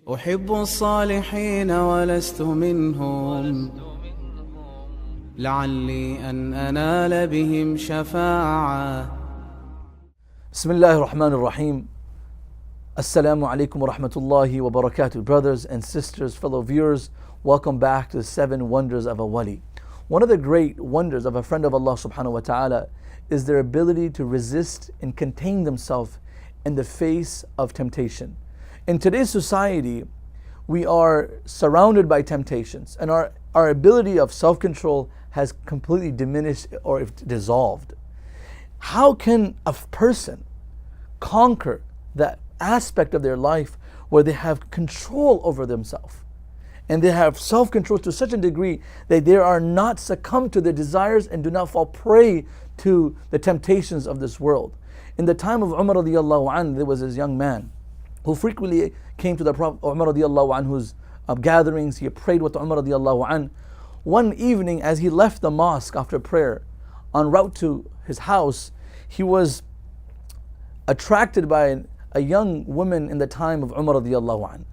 أحب الصالحين ولست منهم لعلي أن أنال بهم شفاعة. بسم الله الرحمن الرحيم. Assalamu alaikum wa rahmatullahi wa barakatuh. Brothers and sisters, fellow viewers, welcome back to the 7 wonders of a Wali. One of the great wonders of a friend of Allah subhanahu wa ta'ala is their ability to resist and contain themselves in the face of temptation. In today's society, we are surrounded by temptations, and our ability of self-control has completely diminished or dissolved. How can a person conquer that aspect of their life where they have control over themselves and they have self-control to such a degree that they are not succumb to their desires and do not fall prey to the temptations of this world? In the time of Umar radiallahu anhu, there was this young man who frequently came to the Prophet Umar radiallahu anhu's gatherings. He prayed with Umar radiallahu anhu. One evening, as he left the mosque after prayer, en route to his house, he was attracted by a young woman in the time of Umar radiallahu anhu.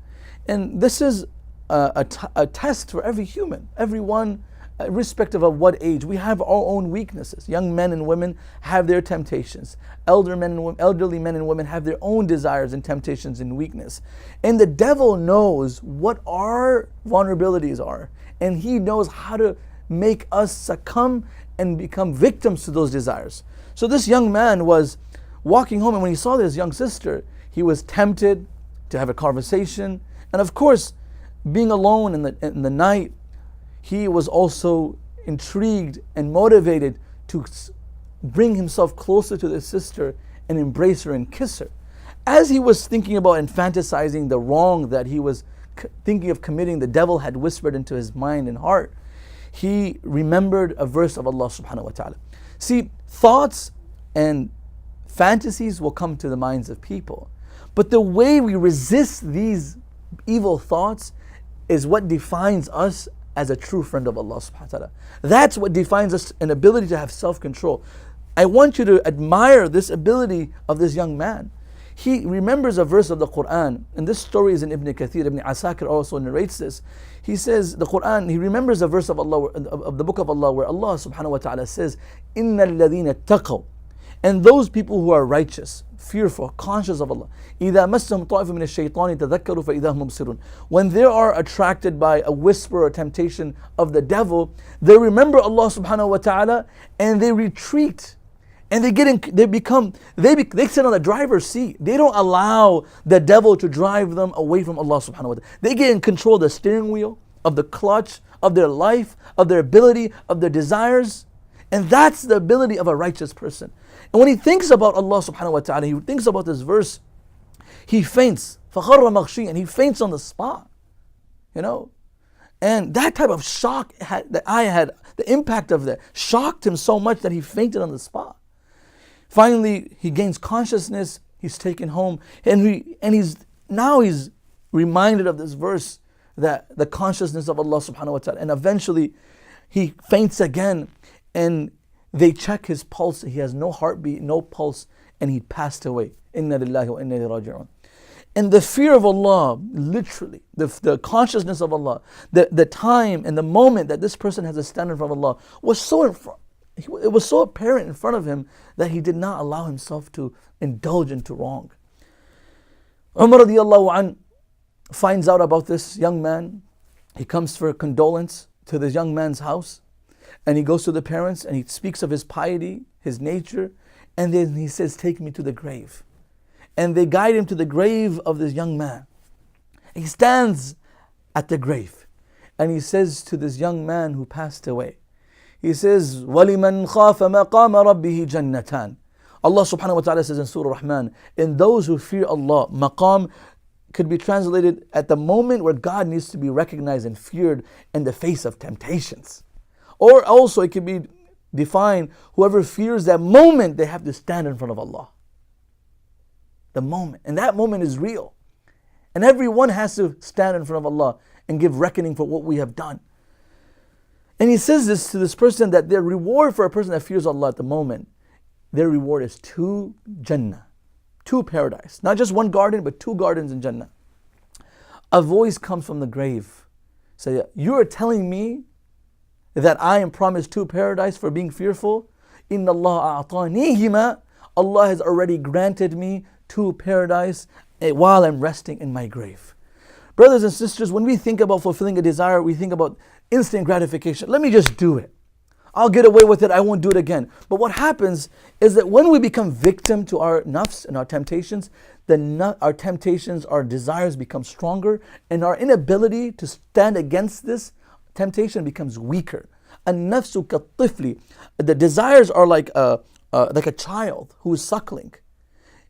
And this is a test for every human, everyone, irrespective of what age. We have our own weaknesses. Young men and women have their temptations. Elderly men and women have their own desires and temptations and weakness. And the devil knows what our vulnerabilities are. And he knows how to make us succumb and become victims to those desires. So this young man was walking home, and when he saw this young sister, he was tempted to have a conversation. And of course, being alone in the night, he was also intrigued and motivated to bring himself closer to this sister and embrace her and kiss her. As he was thinking about and fantasizing the wrong that he was thinking of committing, the devil had whispered into his mind and heart, he remembered a verse of Allah subhanahu wa ta'ala. See, thoughts and fantasies will come to the minds of people, but the way we resist these evil thoughts is what defines us as a true friend of Allah subhanahu wa ta'ala. That's what defines us, an ability to have self-control. I want you to admire this ability of this young man. He remembers a verse of the Quran, and this story is in Ibn Kathir. Ibn Asakir also narrates this. He says, the Quran, he remembers a verse of Allah, of the book of Allah, where Allah subhanahu wa ta'ala says, إِنَّ الَّذِينَ اتَّقَوْا, and those people who are righteous, fearful, conscious of Allah, إِذَا مَسَّهُمْ طَائِفٌ مِنَ الشَّيْطَانِ تَذَكَّرُوا فَإِذَا هُمْ مُبْصِرُونَ, when they are attracted by a whisper or temptation of the devil, they remember Allah subhanahu wa ta'ala and they retreat. And they sit on the driver's seat. They don't allow the devil to drive them away from Allah subhanahu wa ta'ala. They get in control of the steering wheel, of the clutch, of their life, of their ability, of their desires. And that's the ability of a righteous person. And when he thinks about Allah subhanahu wa ta'ala, he thinks about this verse, he faints. فَخَرَّ مَغْشِيًّا, and he faints on the spot. You know? And that type of shock the impact of that shocked him so much that he fainted on the spot. Finally, he gains consciousness, he's taken home, and he's reminded of this verse, that the consciousness of Allah subhanahu wa ta'ala. And eventually he faints again, and they check his pulse. He has no heartbeat, no pulse, and he passed away. Inna lillahi wa inna ilayhi raji'un. And the fear of Allah, literally, the consciousness of Allah, the time and the moment that this person has to stand in front of Allah was it was so apparent in front of him that he did not allow himself to indulge into wrong. Umar radiallahu anhu finds out about this young man. He comes for condolence to this young man's house, and he goes to the parents and he speaks of his piety, his nature, and then he says, "Take me to the grave." And they guide him to the grave of this young man. He stands at the grave and he says to this young man who passed away, he says, وَلِمَنْ خَافَ مَقَامَ رَبِّهِ جَنَّتَانِ. Allah subhanahu wa ta'ala says in Surah Rahman, in those who fear Allah, maqam could be translated at the moment where God needs to be recognized and feared in the face of temptations. Or also it could be defined, whoever fears that moment they have to stand in front of Allah. The moment. And that moment is real. And everyone has to stand in front of Allah and give reckoning for what we have done. And he says this to this person, that their reward for a person that fears Allah at the moment, their reward is 2 Jannah, 2 paradise. Not just 1 garden, but 2 gardens in Jannah. a voice comes from the grave. Say, you are telling me that I am promised 2 paradise for being fearful? Inna Allah a'tanihima. Allah has already granted me 2 paradise while I'm resting in my grave. Brothers and sisters, when we think about fulfilling a desire, we think about instant gratification. Let me just do it. I'll get away with it, I won't do it again. But what happens is that when we become victim to our nafs and our temptations, our temptations, our desires become stronger, and our inability to stand against this temptation becomes weaker. النفس كالطفل. The desires are like a child who is suckling.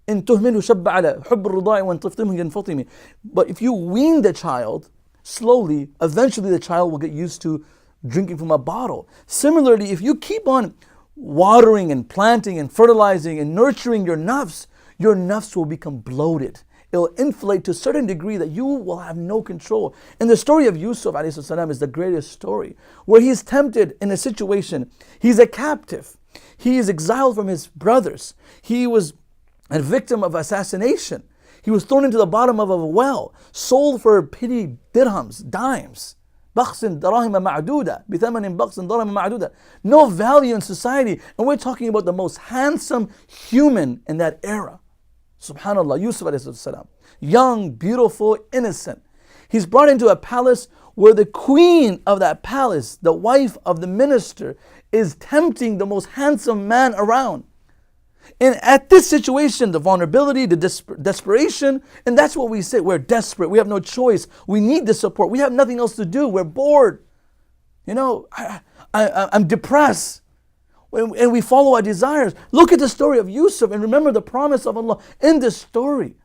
إن تهمله شب على حب الرضاع وإن تفطمه ينفطم. But if you wean the child slowly, eventually the child will get used to drinking from a bottle. Similarly, if you keep on watering and planting and fertilizing and nurturing your nafs will become bloated. It will inflate to a certain degree that you will have no control. And the story of Yusuf ﷺ is the greatest story, where he is tempted in a situation. He's a captive. He is exiled from his brothers. He was a victim of assassination. He was thrown into the bottom of a well, sold for petty dirhams, dimes. بخس دراهم معدودة بثمن بخس دراهم معدودة. No value in society. And we're talking about the most handsome human in that era. Subhanallah, Yusuf ﷺ. Young, beautiful, innocent. He's brought into a palace where the queen of that palace, the wife of the minister, is tempting the most handsome man around. And at this situation, the vulnerability, the desperation, and that's what we say, we're desperate, we have no choice, we need the support, we have nothing else to do, we're bored. You know, I'm depressed. And we follow our desires. Look at the story of Yusuf and remember the promise of Allah in this story.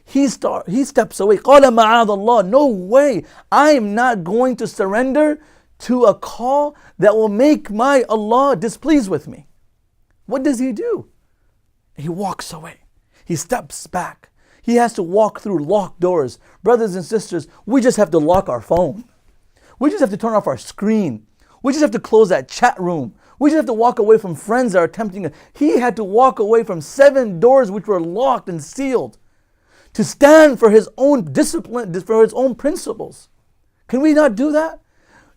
He steps away. قَالَ مَعَاذَ اللَّهِ. No way, I am not going to surrender to a call that will make my Allah displeased with me. What does he do? He walks away. He steps back. He has to walk through locked doors. Brothers and sisters, we just have to lock our phone. We just have to turn off our screen. We just have to close that chat room. We just have to walk away from friends that are tempting us. He had to walk away from 7 doors which were locked and sealed to stand for his own discipline, for his own principles. Can we not do that?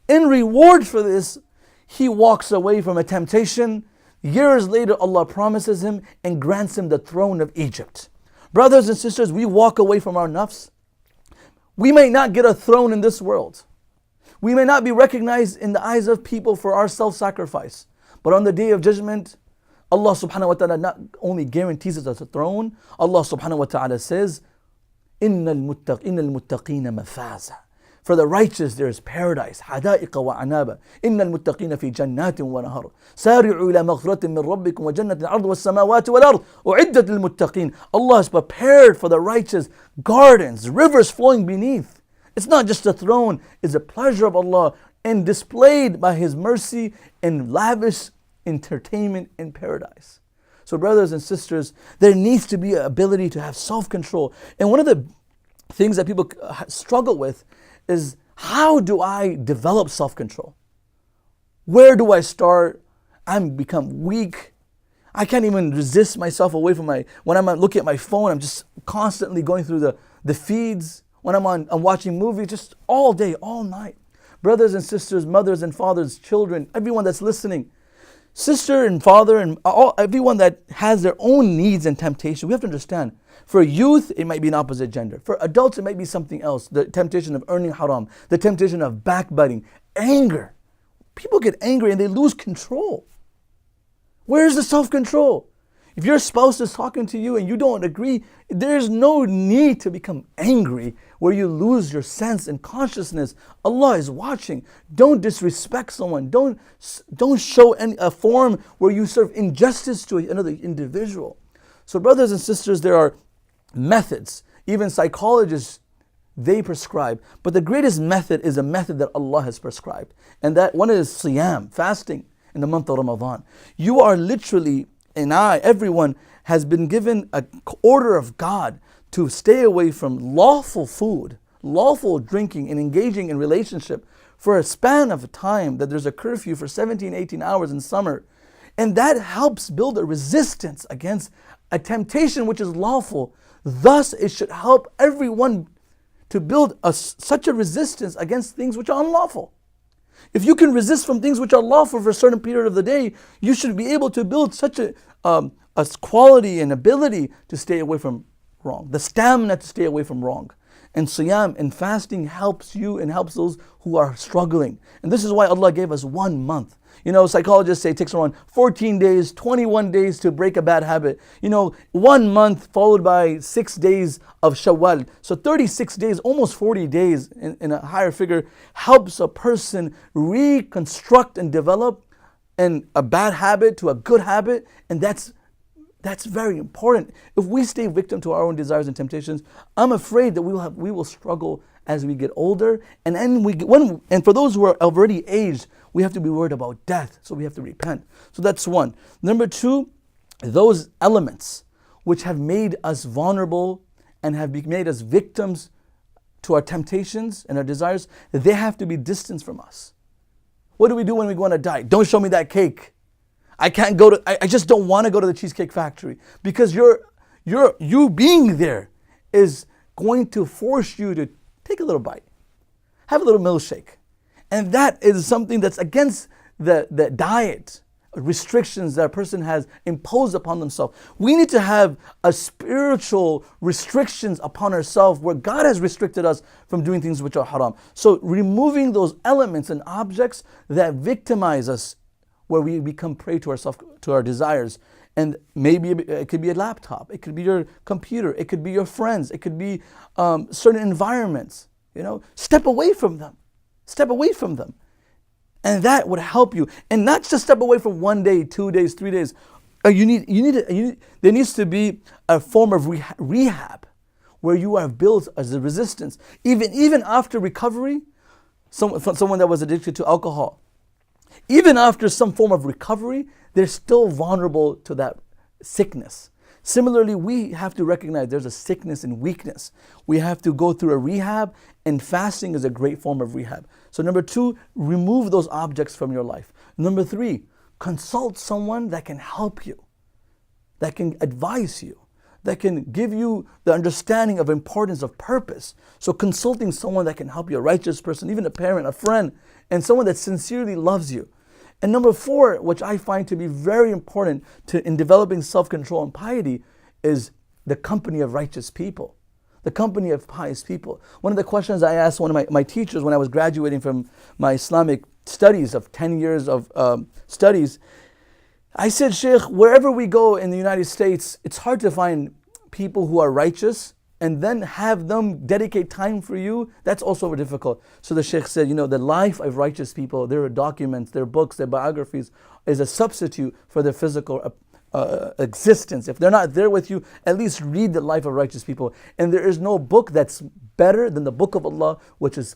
In reward for this, he walks away from a temptation. Years later, Allah promises him and grants him the throne of Egypt. Brothers and sisters, we walk away from our nafs. We may not get a throne in this world. We may not be recognized in the eyes of people for our self-sacrifice. But on the day of judgment, Allah subhanahu wa ta'ala not only guarantees us a throne, Allah subhanahu wa ta'ala says, إِنَّ الْمُتَّقِينَ مَفَازًا. For the righteous there is paradise. حَدَائِقَ وَعَنَابًا. إِنَّ الْمُتَّقِينَ فِي جَنَّاتٍ وَنَهَرٍ. سَارِعُوا إِلَى مَغْفِرَةٍ مِّن رَبِّكُمْ وَجَنَّةٍ الْأَرْضِ وَالسَّمَاوَاتِ وَالْأَرْضِ أُعِدَّتْ لِلْمُتَّقِينَ. Allah has prepared for the righteous gardens, rivers flowing beneath. It's not just a throne, it's a pleasure of Allah and displayed by His mercy in lavish entertainment in paradise. So brothers and sisters, there needs to be an ability to have self-control. And one of the things that people struggle with is, how do I develop self-control? Where do I start? I'm become weak. I can't even resist myself away from when I'm looking at my phone, I'm just constantly going through the feeds. When I'm watching movies, just all day, all night. Brothers and sisters, mothers and fathers, children, everyone that's listening, sister and father, and everyone that has their own needs and temptation, we have to understand. For youth, it might be an opposite gender. For adults, it might be something else. The temptation of earning haram, the temptation of backbiting, anger. People get angry and they lose control. Where is the self-control? If your spouse is talking to you and you don't agree, there's no need to become angry where you lose your sense and consciousness. Allah is watching. Don't disrespect someone. Don't show a form where you serve injustice to another individual. So brothers and sisters, there are methods. Even psychologists, they prescribe. But the greatest method is a method that Allah has prescribed. And that one is siyam, fasting in the month of Ramadan. You are literally, everyone has been given an order of God to stay away from lawful food, lawful drinking, and engaging in relationship for a span of time that there's a curfew for 17, 18 hours in summer. And that helps build a resistance against a temptation which is lawful. Thus, it should help everyone to build such a resistance against things which are unlawful. If you can resist from things which are lawful for a certain period of the day, you should be able to build such a quality and ability to stay away from wrong, the stamina to stay away from wrong. And siyam and fasting helps you and helps those who are struggling. And this is why Allah gave us 1 month. Psychologists say it takes around 14 days, 21 days to break a bad habit. 1 month followed by 6 days of Shawwal. So 36 days, almost 40 days in a higher figure, helps a person reconstruct and develop a bad habit to a good habit. And that's very important. If we stay victim to our own desires and temptations, I'm afraid that we will struggle as we get older. And for those who are already aged, we have to be worried about death. So we have to repent. So that's one. Number two, those elements which have made us vulnerable and have made us victims to our temptations and our desires, they have to be distanced from us. What do we do when we go on a diet? Don't show me that cake. I just don't want to go to the Cheesecake Factory, because you being there is going to force you to take a little bite, have a little milkshake. And that is something that's against the diet restrictions that a person has imposed upon themselves. We need to have a spiritual restrictions upon ourselves where God has restricted us from doing things which are haram. So removing those elements and objects that victimize us, where we become prey to ourselves, to our desires. And maybe it could be a laptop, it could be your computer, it could be your friends, it could be certain environments. Step away from them. Step away from them. And that would help you. And not just step away from 1 day, 2 days, 3 days. There needs to be a form of rehab where you are built as a resistance. Even after recovery, someone that was addicted to alcohol, even after some form of recovery, they're still vulnerable to that sickness. Similarly, we have to recognize there's a sickness and weakness. We have to go through a rehab, and fasting is a great form of rehab. So number two, remove those objects from your life. Number three, consult someone that can help you, that can advise you, that can give you the understanding of importance of purpose. So consulting someone that can help you, a righteous person, even a parent, a friend, and someone that sincerely loves you. And number four, which I find to be very important in developing self-control and piety, is the company of righteous people, the company of pious people. One of the questions I asked one of my teachers when I was graduating from my Islamic studies of 10 years of studies, I said, Shaykh, wherever we go in the United States, it's hard to find people who are righteous and then have them dedicate time for you. That's also difficult. So the Shaykh said, the life of righteous people, their documents, their books, their biographies, is a substitute for their physical existence. If they're not there with you, at least read the life of righteous people. And there is no book that's better than the book of Allah, which is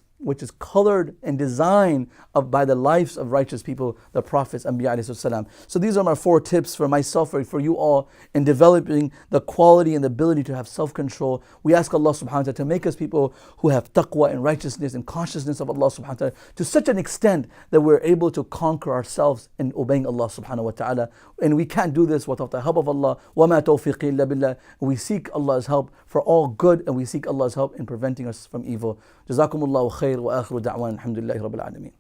colored and designed by the lives of righteous people, the prophets, Anbiya alayhi salam. So these are my 4 tips for myself, for you all, in developing the quality and the ability to have self-control. We ask Allah subhanahu wa ta'ala to make us people who have taqwa and righteousness and consciousness of Allah subhanahu wa ta'ala to such an extent that we're able to conquer ourselves in obeying Allah subhanahu wa ta'ala. And we can't do this without the help of Allah. وَمَا تَوْفِيقِي إِلَّا بِاللَّهِ. We seek Allah's help for all good, and we seek Allah's help in preventing us from evil. Jazakumullahu khair wa akhiru da'wan alhamdulillahi rabbil alameen.